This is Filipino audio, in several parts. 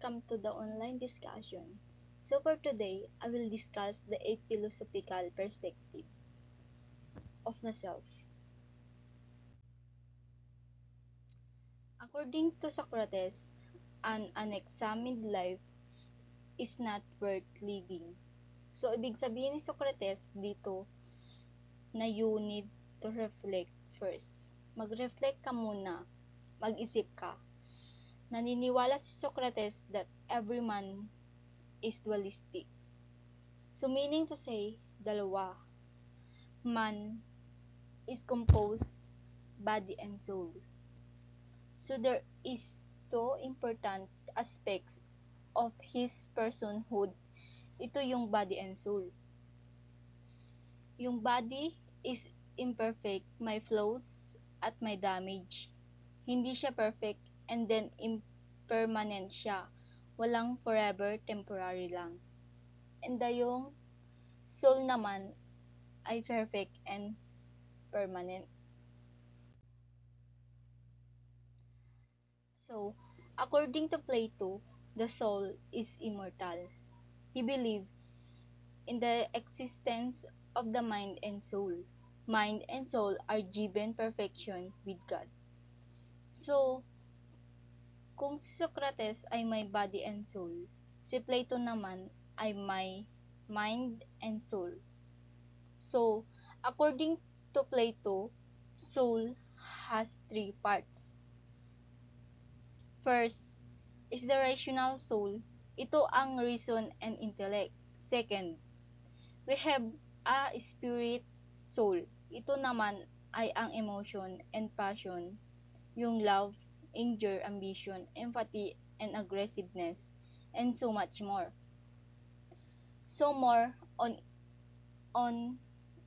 welcome to the online discussion. So for today, I will discuss the 8 philosophical perspective of the self. According to Socrates, an unexamined life is not worth living. So ibig sabihin ni Socrates dito na you need to reflect first. Mag-reflect ka muna, mag-isip ka. Naniniwala si Socrates that every man is dualistic. So meaning to say, dalawa. Man is composed body and soul. So there is two important aspects of his personhood. Ito yung body and soul. Yung body is imperfect, may flaws at may damage. Hindi siya perfect and then impermanent siya. Walang forever, temporary lang. And yung soul naman ay perfect and permanent. So, according to Plato, the soul is immortal. He believed in the existence of the mind and soul. Mind and soul are given perfection with God. So, kung si Socrates ay may body and soul, si Plato naman ay may mind and soul. So, according to Plato, soul has three parts. First is the rational soul. Ito ang reason and intellect. Second, we have a spirit soul. Ito naman ay ang emotion and passion, yung love, anger, ambition, empathy, and aggressiveness, and so much more. So more on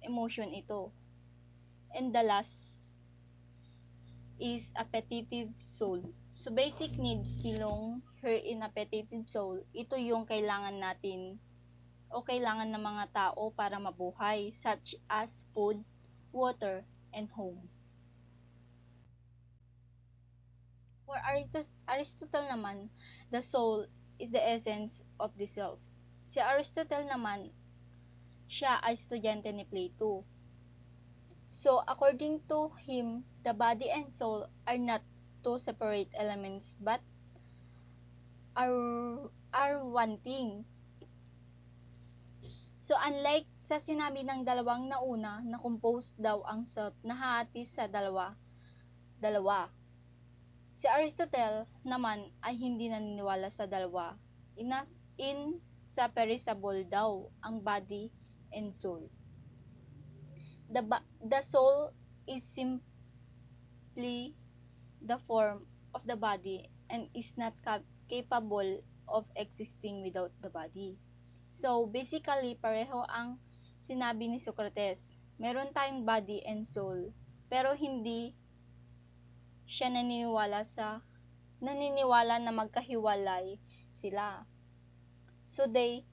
emotion ito. And the last is appetitive soul. So basic needs belong here in appetitive soul. Ito yung kailangan natin o kailangan ng mga tao para mabuhay, such as food, water, and home. For Aristotle naman, the soul is the essence of the self. Si Aristotle naman, siya ay estudyante ni Plato. So, according to him, the body and soul are not two separate elements but are one thing. So, unlike sa sinabi ng dalawang nauna na composed daw ang self na hati sa dalawa. Si Aristotle naman ay hindi naniniwala sa dalawa. Inseparable daw ang body and soul. The soul is simply the form of the body and is not capable of existing without the body. So, basically, pareho ang sinabi ni Socrates. Meron tayong body and soul, pero hindi siya naniniwala na magkahiwalay sila. So, they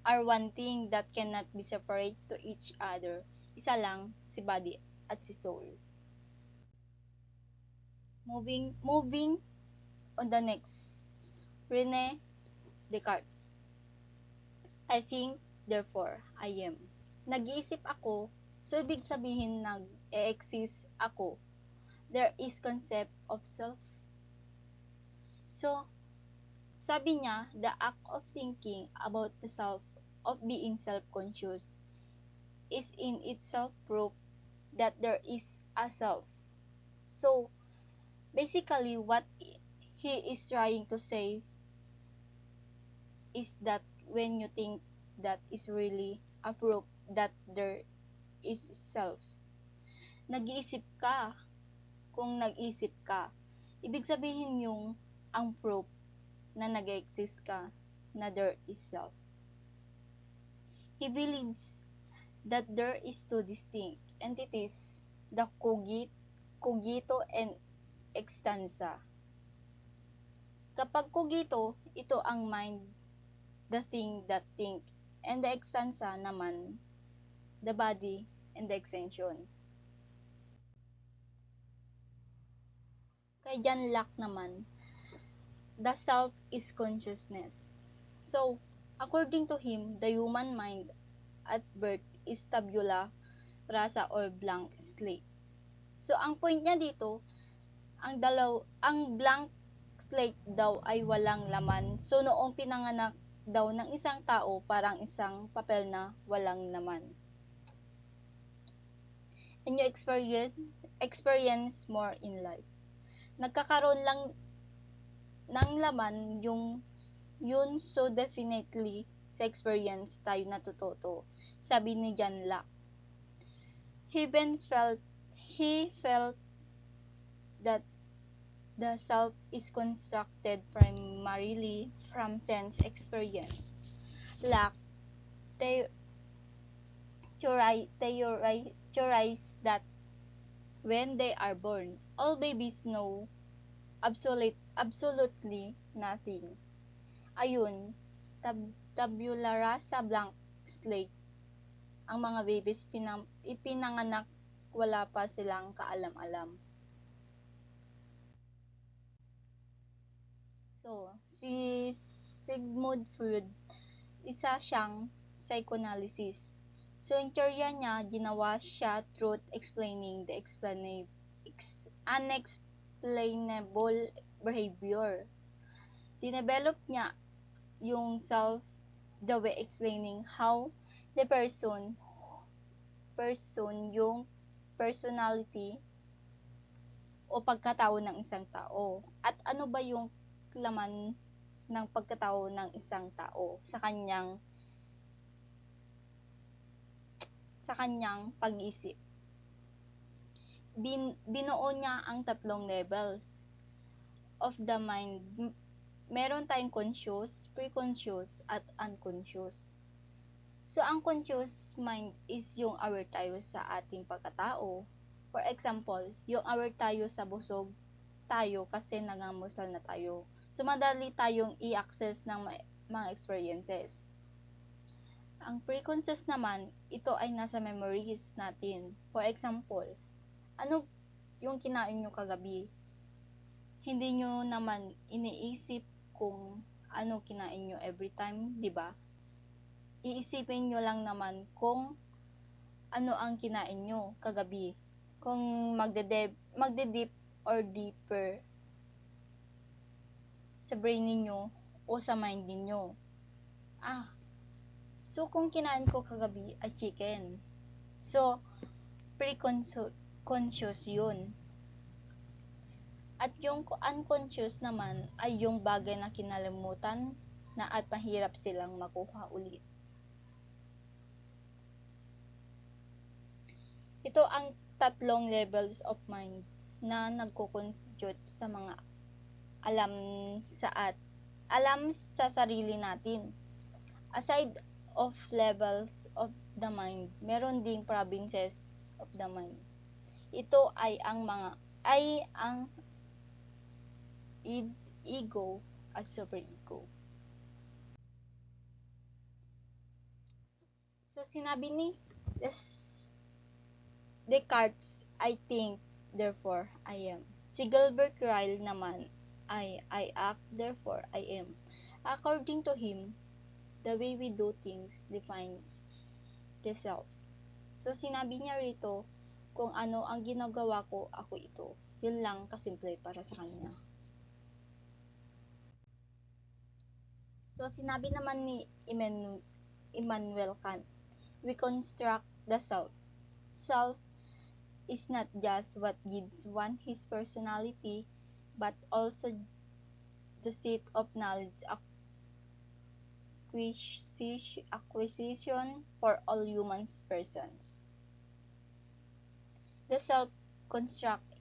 are one thing that cannot be separate to each other. Isa lang, si body at si soul. Moving on the next. Rene Descartes. I think, therefore, I am. Nag-iisip ako, so ibig sabihin nag-e-exist ako. There is concept of self. So, sabi niya, the act of thinking about the self, of being self-conscious, is in itself proof that there is a self. So, basically, what he is trying to say is that when you think, that is really a proof that there is self. Nag-iisip ka. Kung nag-isip ka, ibig sabihin yung ang proof na nag-exist ka na there is self. He believes that there is two distinct entities, the cogito and extensa. Kapag cogito, ito ang mind, the thing that think, and the extensa naman, the body and the extension. Kay John Locke naman, The self is consciousness. So, according to him, the human mind at birth is tabula rasa or blank slate. So, ang point niya dito, ang blank slate daw ay walang laman. So, noong pinanganak daw ng isang tao, parang isang papel na walang laman. And you experience more in life. Nagkakaroon lang ng laman yun, so definitely sa experience tayo natututo. Sabi ni John Locke. He felt that the self is constructed primarily from sense experience. Locke theorized that when they are born, all babies know absolutely nothing. Ayun, tabula rasa blank slate. Ang mga babies ipinanganak wala pa silang kaalam-alam. So, si Sigmund Freud, isa siyang psychoanalysis. So, yung teorya niya, ginawa siya truth explaining the unexplainable behavior. Dinevelop niya yung self the way explaining how the person yung personality o pagkatao ng isang tao. At ano ba yung laman ng pagkatao ng isang tao sa kanyang pag-isip. Binuo niya ang tatlong levels of the mind. Meron tayong conscious, preconscious, at unconscious. So, ang conscious mind is yung aware tayo sa ating pagkatao. For example, yung aware tayo sa busog tayo kasi nangamusal na tayo. So, madali tayong i-access ng mga experiences. Ang preconscious naman, ito ay nasa memories natin. For example, ano yung kinain nyo kagabi? Hindi nyo naman iniisip kung ano kinain nyo every time, di ba? Iisipin nyo lang naman kung ano ang kinain nyo kagabi. Kung magde-deep or deeper sa brain ninyo o sa mind ninyo. So kung kinain ko kagabi ay chicken. So, pre-conscious yun. At yung unconscious naman ay yung bagay na kinalimutan na at mahirap silang makuha ulit. Ito ang tatlong levels of mind na nagko-constitute sa mga alam sa sarili natin. Aside of levels of the mind, meron ding provinces of the mind. Ito ay ang ego at superego. So sinabi ni Descartes, I think, therefore I am. Si Gilbert Ryle naman ay I act, therefore I am. According to him, the way we do things defines the self. So, sinabi niya rito, kung ano ang ginagawa ko, ako ito. Yun lang kasimple para sa kanya. So, sinabi naman ni Immanuel Kant, we construct the self. Self is not just what gives one his personality, but also the seat of knowledge acquisition for all human persons. The self constructs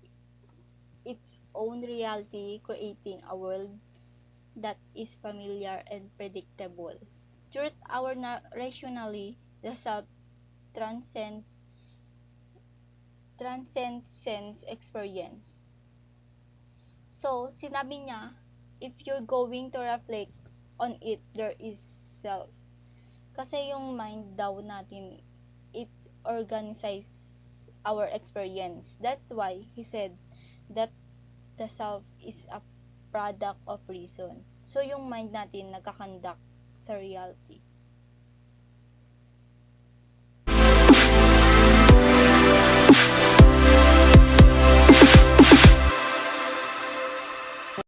its own reality, creating a world that is familiar and predictable. Through our rationally, the self transcends sense experience. So, sinabi niya, if you're going to reflect on it, there is self. Kasi yung mind daw natin, it organizes our experience. That's why he said that the self is a product of reason. So, yung mind natin nagkakandak sa reality.